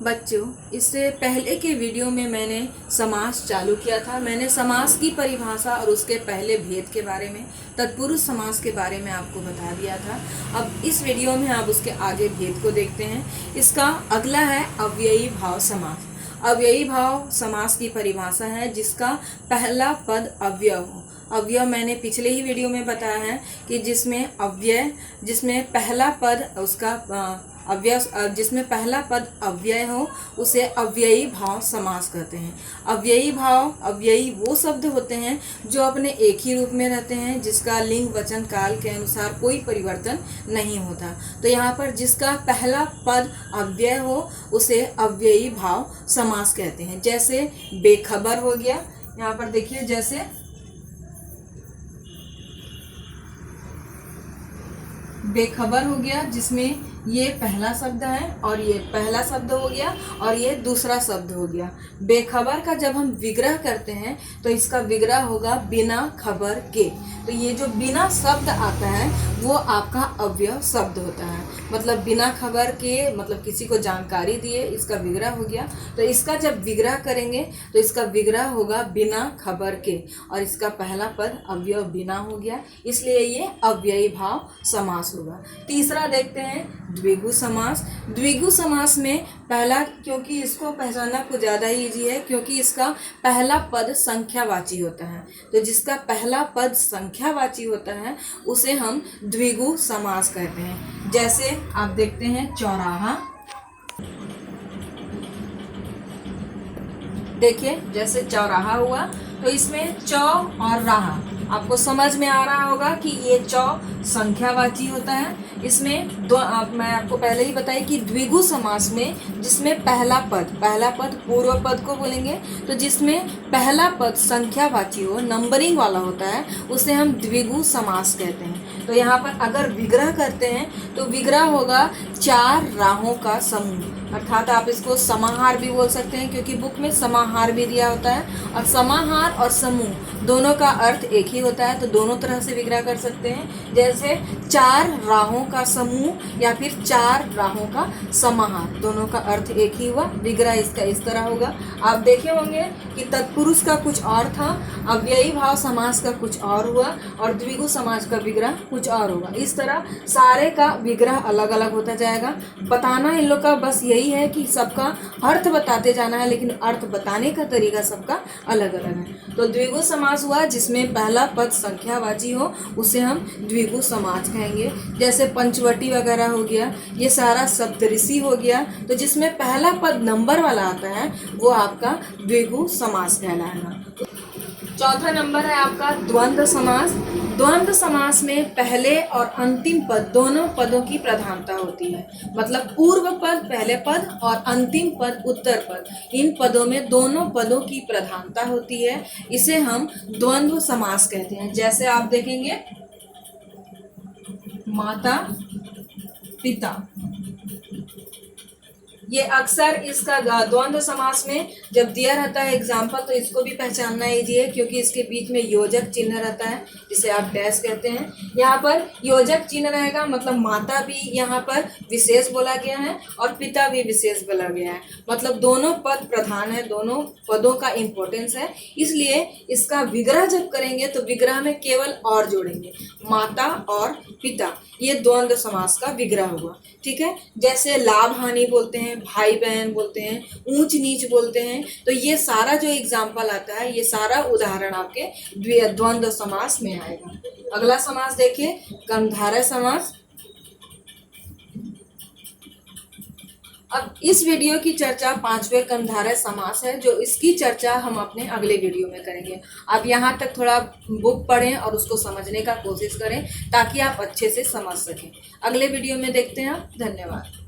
बच्चों, इससे पहले के वीडियो में मैंने समास चालू किया था। मैंने समास की परिभाषा और उसके पहले भेद के बारे में, तत्पुरुष समास के बारे में आपको बता दिया था। अब इस वीडियो में आप उसके आगे भेद को देखते हैं। इसका अगला है अव्ययी भाव समास। अव्ययी भाव समास की परिभाषा है जिसका पहला पद अव्यय हो। अव्यय मैंने पिछले ही वीडियो में बताया है कि जिसमें पहला पद उसका जिसमें पहला पद अव्यय हो उसे अव्ययी भाव समास कहते हैं। अव्ययी वो शब्द होते हैं जो अपने एक ही रूप में रहते हैं, जिसका लिंग वचन काल के अनुसार कोई परिवर्तन नहीं होता। तो यहाँ पर जिसका पहला पद अव्यय हो उसे अव्ययी भाव समास कहते हैं। जैसे बेखबर हो गया, यहाँ पर देखिए, जैसे बेखबर हो गया जिसमें ये पहला शब्द है और ये पहला शब्द हो गया और ये दूसरा शब्द हो गया। बेखबर का जब हम विग्रह करते हैं तो इसका विग्रह होगा बिना खबर के। तो ये जो बिना शब्द आता है वो आपका अव्यय शब्द होता है। मतलब बिना खबर के, मतलब किसी को जानकारी दिए, इसका विग्रह हो गया। तो इसका जब विग्रह करेंगे तो इसका विग्रह होगा बिना खबर के और इसका पहला पद अव्यय बिना हो गया, इसलिए ये अव्ययी भाव समास होगा। तीसरा देखते हैं द्विगु समास। द्विगु समास में पहला, क्योंकि इसको पहचानना कुछ ज़्यादा ही ईजी है क्योंकि इसका पहला पद संख्यावाची होता है। तो जिसका पहला पद संख्यावाची होता है उसे हम द्विगु समास कहते हैं। जैसे आप देखते हैं चौराहा, देखिए जैसे चौराहा हुआ तो इसमें चौ और राहा आपको समझ में आ रहा होगा कि ये चौ संख्यावाची होता है। इसमें मैं आपको पहले ही बताई कि द्विगु समास में जिसमें पहला पद पूर्व पद को बोलेंगे, तो जिसमें पहला पद संख्यावाची हो, नंबरिंग वाला होता है, उसे हम द्विगु समास कहते हैं। तो यहाँ पर अगर विग्रह करते हैं तो विग्रह होगा चार राहों का समूह, अर्थात आप इसको समाहार भी बोल सकते हैं क्योंकि बुक में समाहार भी दिया होता है। और समाहार और समूह दोनों का अर्थ एक ही होता है, तो दोनों तरह से विग्रह कर सकते हैं। जैसे चार राहों का समूह या फिर चार राहों का समाहार, दोनों का अर्थ एक ही हुआ। विग्रह इसका इस तरह होगा। आप देखे होंगे कि तत्पुरुष का कुछ और था, अव्ययी भाव समास का कुछ और हुआ और द्विगु समास का विग्रह कुछ और होगा। इस तरह सारे का विग्रह अलग अलग होता जाएगा। बताना इन लोग का बस यही है कि सबका अर्थ बताते जाना है, लेकिन अर्थ बताने का तरीका सबका अलग अलग है। तो द्विगु समास हुआ जिसमें पहला पद संख्यावाची हो, उसे हम द्विगु समास कहेंगे। जैसे पंचवटी वगैरह हो गया, ये सारा सप्तऋषि हो गया। तो जिसमें पहला पद नंबर वाला आता है वो आपका द्विगु समास कहलाएगा। चौथा नंबर है आपका द्वंद्व समास। द्वंद्व समास में पहले और अंतिम पद, दोनों पदों की प्रधानता होती है। मतलब पूर्व पद पहले पद और अंतिम पद उत्तर पद, इन पदों में दोनों पदों की प्रधानता होती है। इसे हम द्वंद्व समास कहते हैं। जैसे आप देखेंगे माता पिता, ये अक्सर इसका द्वंद्व समास में जब दिया रहता है एग्जाम्पल, तो इसको भी पहचानना ईजी है क्योंकि इसके बीच में योजक चिन्ह रहता है जिसे आप डैश कहते हैं। यहाँ पर योजक चिन्ह रहेगा, मतलब माता भी यहाँ पर विशेष बोला गया है और पिता भी विशेष बोला गया है। मतलब दोनों पद प्रधान है, दोनों पदों का इम्पोर्टेंस है, इसलिए इसका विग्रह जब करेंगे तो विग्रह में केवल और जोड़ेंगे, माता और पिता। ये द्वंद्व समास का विग्रह हुआ। ठीक है। जैसे लाभ हानि बोलते हैं, भाई बहन बोलते हैं, ऊंच नीच बोलते हैं, तो ये सारा जो एग्जाम्पल आता है, ये सारा उदाहरण आपके द्वंद्व समास में आएगा। अगला समास देखिए कर्मधारय समास। अब इस वीडियो की चर्चा पांचवें कर्मधारय समास है, जो इसकी चर्चा हम अपने अगले वीडियो में करेंगे। आप यहाँ तक थोड़ा बुक पढ़ें और उसको समझने का कोशिश करें ताकि आप अच्छे से समझ सकें। अगले वीडियो में देखते हैं। धन्यवाद।